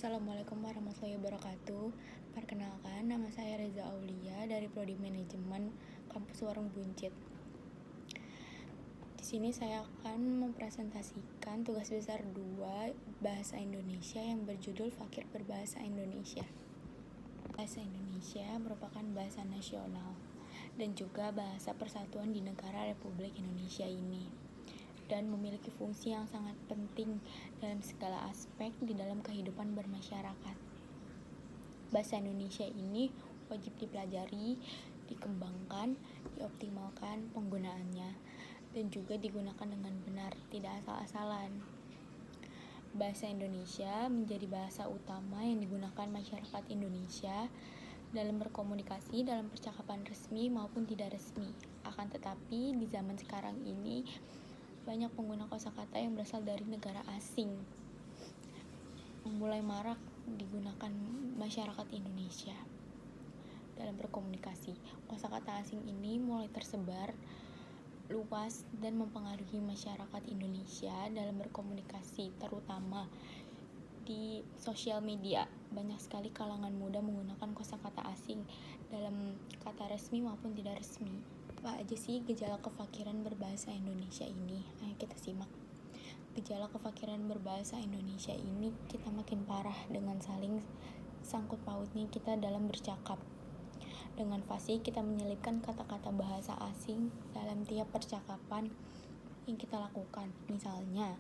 Assalamualaikum warahmatullahi wabarakatuh. Perkenalkan, nama saya Reza Aulia dari Prodi Manajemen Kampus Warung Buncit. Di sini saya akan mempresentasikan tugas besar 2 Bahasa Indonesia yang berjudul Fakir Berbahasa Indonesia. Bahasa Indonesia merupakan bahasa nasional dan juga bahasa persatuan di negara Republik Indonesia ini, dan memiliki fungsi yang sangat penting dalam segala aspek di dalam kehidupan bermasyarakat. Bahasa Indonesia ini wajib dipelajari, dikembangkan, dioptimalkan penggunaannya, dan juga digunakan dengan benar, tidak asal-asalan. Bahasa Indonesia menjadi bahasa utama yang digunakan masyarakat Indonesia dalam berkomunikasi dalam percakapan resmi maupun tidak resmi. Akan tetapi, di zaman sekarang ini banyak pengguna kosakata yang berasal dari negara asing mulai marak digunakan masyarakat Indonesia dalam berkomunikasi. Kosakata asing ini mulai tersebar luas dan mempengaruhi masyarakat Indonesia dalam berkomunikasi, terutama di sosial media. Banyak sekali kalangan muda menggunakan kosakata asing dalam kata resmi maupun tidak resmi. Apa aja sih gejala kefakiran berbahasa Indonesia ini? Ayo kita simak. Gejala kefakiran berbahasa Indonesia ini kita makin parah dengan saling sangkut pautnya kita dalam bercakap. Dengan fasih kita menyelipkan kata-kata bahasa asing dalam tiap percakapan yang kita lakukan. Misalnya,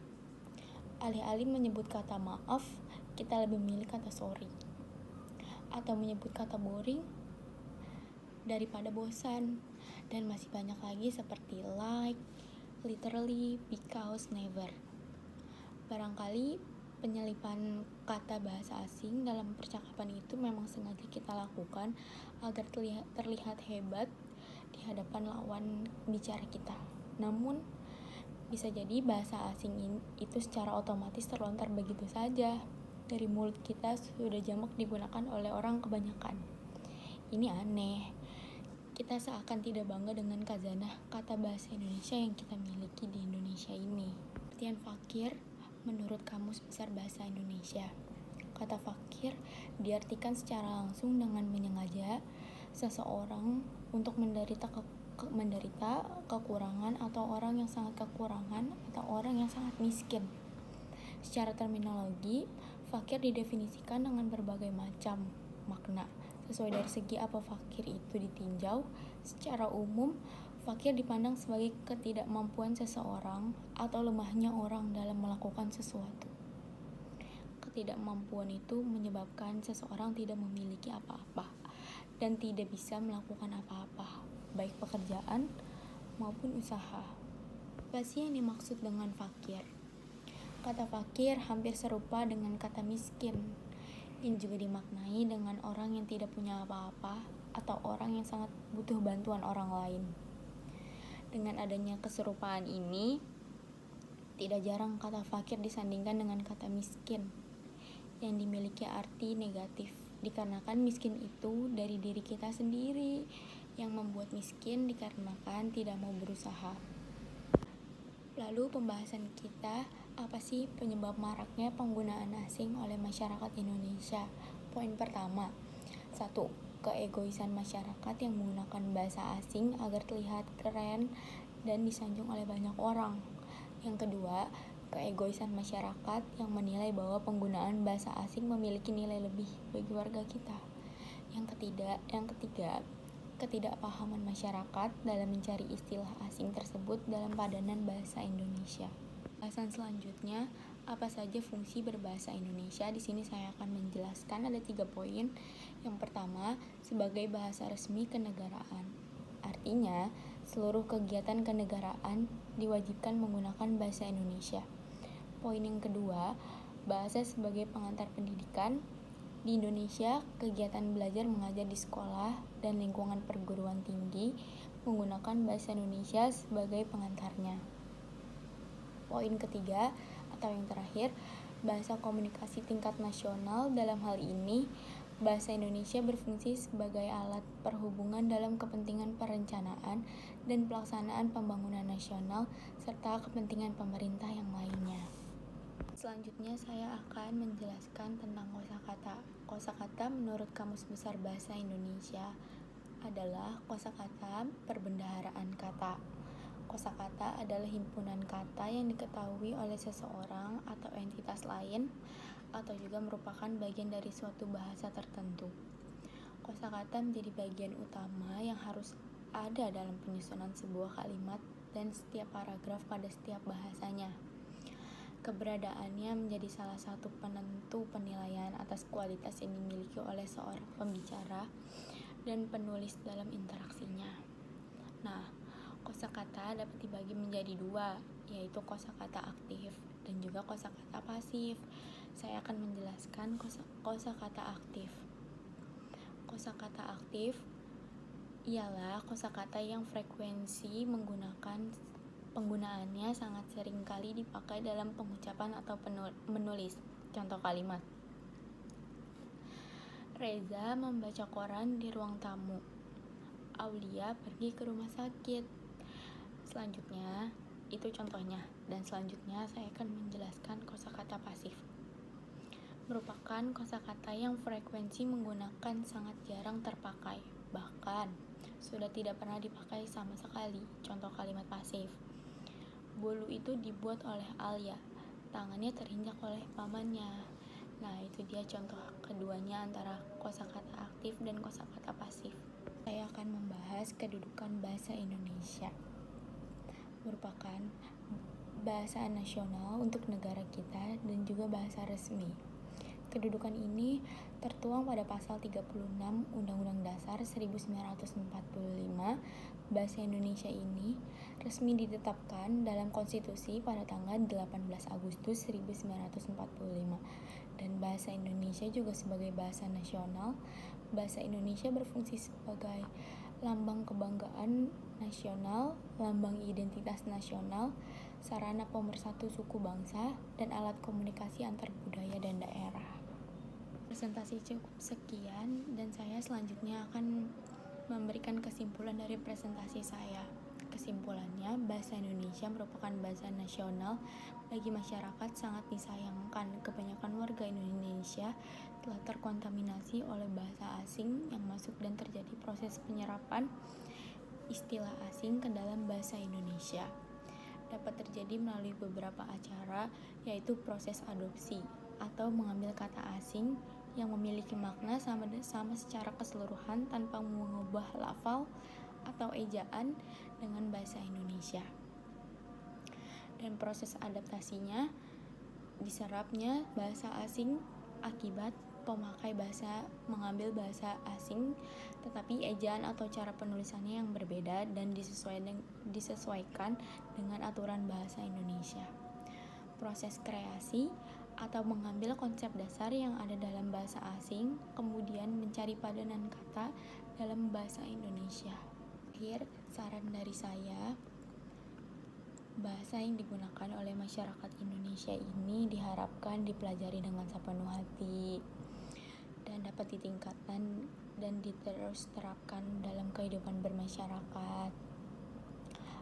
alih-alih menyebut kata maaf, kita lebih memilih kata sorry. Atau menyebut kata boring daripada bosan. Dan masih banyak lagi seperti like, literally, because, never. Barangkali penyelipan kata bahasa asing dalam percakapan itu memang sengaja kita lakukan agar terlihat hebat di hadapan lawan bicara kita. Namun, bisa jadi bahasa asing itu secara otomatis terlontar begitu saja dari mulut kita, sudah jamak digunakan oleh orang kebanyakan. Ini aneh. Kita seakan tidak bangga dengan khazanah kata bahasa Indonesia yang kita miliki di Indonesia ini. Artian fakir menurut Kamus Besar Bahasa Indonesia. Kata fakir diartikan secara langsung dengan menyengaja seseorang untuk menderita kekurangan, atau orang yang sangat kekurangan, atau orang yang sangat miskin. Secara terminologi, fakir didefinisikan dengan berbagai macam makna. Sesuai dari segi apa fakir itu ditinjau, secara umum, fakir dipandang sebagai ketidakmampuan seseorang atau lemahnya orang dalam melakukan sesuatu. Ketidakmampuan itu menyebabkan seseorang tidak memiliki apa-apa dan tidak bisa melakukan apa-apa, baik pekerjaan maupun usaha. Apa sih yang dimaksud dengan fakir? Kata fakir hampir serupa dengan kata miskin, yang juga dimaknai dengan orang yang tidak punya apa-apa atau orang yang sangat butuh bantuan orang lain. Dengan adanya keserupaan ini, tidak jarang kata fakir disandingkan dengan kata miskin yang dimiliki arti negatif, dikarenakan miskin itu dari diri kita sendiri, yang membuat miskin dikarenakan tidak mau berusaha. Lalu pembahasan kita, apa sih penyebab maraknya penggunaan asing oleh masyarakat Indonesia? Poin pertama, 1. Keegoisan masyarakat yang menggunakan bahasa asing agar terlihat keren dan disanjung oleh banyak orang. Yang kedua, keegoisan masyarakat yang menilai bahwa penggunaan bahasa asing memiliki nilai lebih bagi warga kita. Yang ketiga, ketidakpahaman masyarakat dalam mencari istilah asing tersebut dalam padanan bahasa Indonesia. Bahasan selanjutnya, apa saja fungsi berbahasa Indonesia? Di sini saya akan menjelaskan ada 3 poin. Yang pertama, sebagai bahasa resmi kenegaraan. Artinya, seluruh kegiatan kenegaraan diwajibkan menggunakan bahasa Indonesia. Poin yang kedua, bahasa sebagai pengantar pendidikan. Di Indonesia, kegiatan belajar mengajar di sekolah dan lingkungan perguruan tinggi menggunakan bahasa Indonesia sebagai pengantarnya. Poin ketiga atau yang terakhir, bahasa komunikasi tingkat nasional. Dalam hal ini, bahasa Indonesia berfungsi sebagai alat perhubungan dalam kepentingan perencanaan dan pelaksanaan pembangunan nasional serta kepentingan pemerintah yang lainnya. Selanjutnya saya akan menjelaskan tentang kosakata. Kosakata menurut Kamus Besar Bahasa Indonesia adalah kosakata perbendaharaan kata. Kosakata adalah himpunan kata yang diketahui oleh seseorang atau entitas lain atau juga merupakan bagian dari suatu bahasa tertentu. Kosakata menjadi bagian utama yang harus ada dalam penyusunan sebuah kalimat dan setiap paragraf pada setiap bahasanya. Keberadaannya menjadi salah satu penentu penilaian atas kualitas yang dimiliki oleh seorang pembicara dan penulis dalam interaksinya. Nah, kosakata dapat dibagi menjadi dua, yaitu kosakata aktif dan juga kosakata pasif. Saya akan menjelaskan kosakata aktif. Kosakata aktif ialah kosakata yang frekuensi penggunaannya sangat sering kali dipakai dalam pengucapan atau menulis. Contoh kalimat: Reza membaca koran di ruang tamu. Aulia pergi ke rumah sakit. Selanjutnya, itu contohnya. Dan selanjutnya saya akan menjelaskan kosakata pasif. Merupakan kosakata yang frekuensi menggunakan sangat jarang terpakai. Bahkan, sudah tidak pernah dipakai sama sekali. Contoh kalimat pasif: Bolu itu dibuat oleh Alia, tangannya terinjak oleh pamannya. Nah, itu dia contoh keduanya antara kosakata aktif dan kosakata pasif. Saya akan membahas kedudukan bahasa Indonesia. Merupakan bahasa nasional untuk negara kita dan juga bahasa resmi. Kedudukan ini tertuang pada pasal 36 Undang-Undang Dasar 1945. Bahasa Indonesia ini resmi ditetapkan dalam konstitusi pada tanggal 18 Agustus 1945. Dan bahasa Indonesia juga sebagai bahasa nasional. Bahasa Indonesia berfungsi sebagai lambang kebanggaan nasional, lambang identitas nasional, sarana pemersatu suku bangsa, dan alat komunikasi antar budaya dan daerah. Presentasi cukup sekian, dan saya selanjutnya akan memberikan kesimpulan dari presentasi saya. Kesimpulannya, bahasa Indonesia merupakan bahasa nasional bagi masyarakat. Sangat disayangkan kebanyakan warga Indonesia telah terkontaminasi oleh bahasa asing yang masuk dan terjadi proses penyerapan istilah asing ke dalam bahasa Indonesia. Dapat terjadi melalui beberapa acara, yaitu proses adopsi atau mengambil kata asing yang memiliki makna sama secara keseluruhan tanpa mengubah lafal atau ejaan dengan bahasa Indonesia. Dan proses adaptasinya diserapnya bahasa asing akibat pemakai bahasa mengambil bahasa asing, tetapi ejaan atau cara penulisannya yang berbeda dan disesuaikan dengan aturan bahasa Indonesia. Proses kreasi atau mengambil konsep dasar yang ada dalam bahasa asing, kemudian mencari padanan kata dalam bahasa Indonesia. Akhir, saran dari saya, bahasa yang digunakan oleh masyarakat Indonesia ini diharapkan dipelajari dengan sepenuh hati dan dapat ditingkatkan dan diterus terapkan dalam kehidupan bermasyarakat.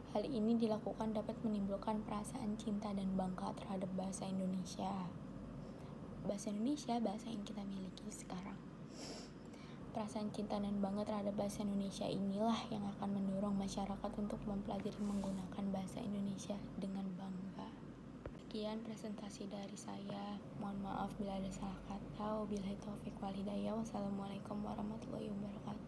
Hal ini dilakukan dapat menimbulkan perasaan cinta dan bangga terhadap bahasa Indonesia. Bahasa Indonesia, bahasa yang kita miliki sekarang. Perasaan cinta dan bangga terhadap bahasa Indonesia inilah yang akan mendorong masyarakat untuk mempelajari menggunakan bahasa Indonesia dengan bangga. Sekian presentasi dari saya. Mohon maaf bila ada salah kata. Wabillahi taufiq wal hidayah. Wassalamualaikum warahmatullahi wabarakatuh.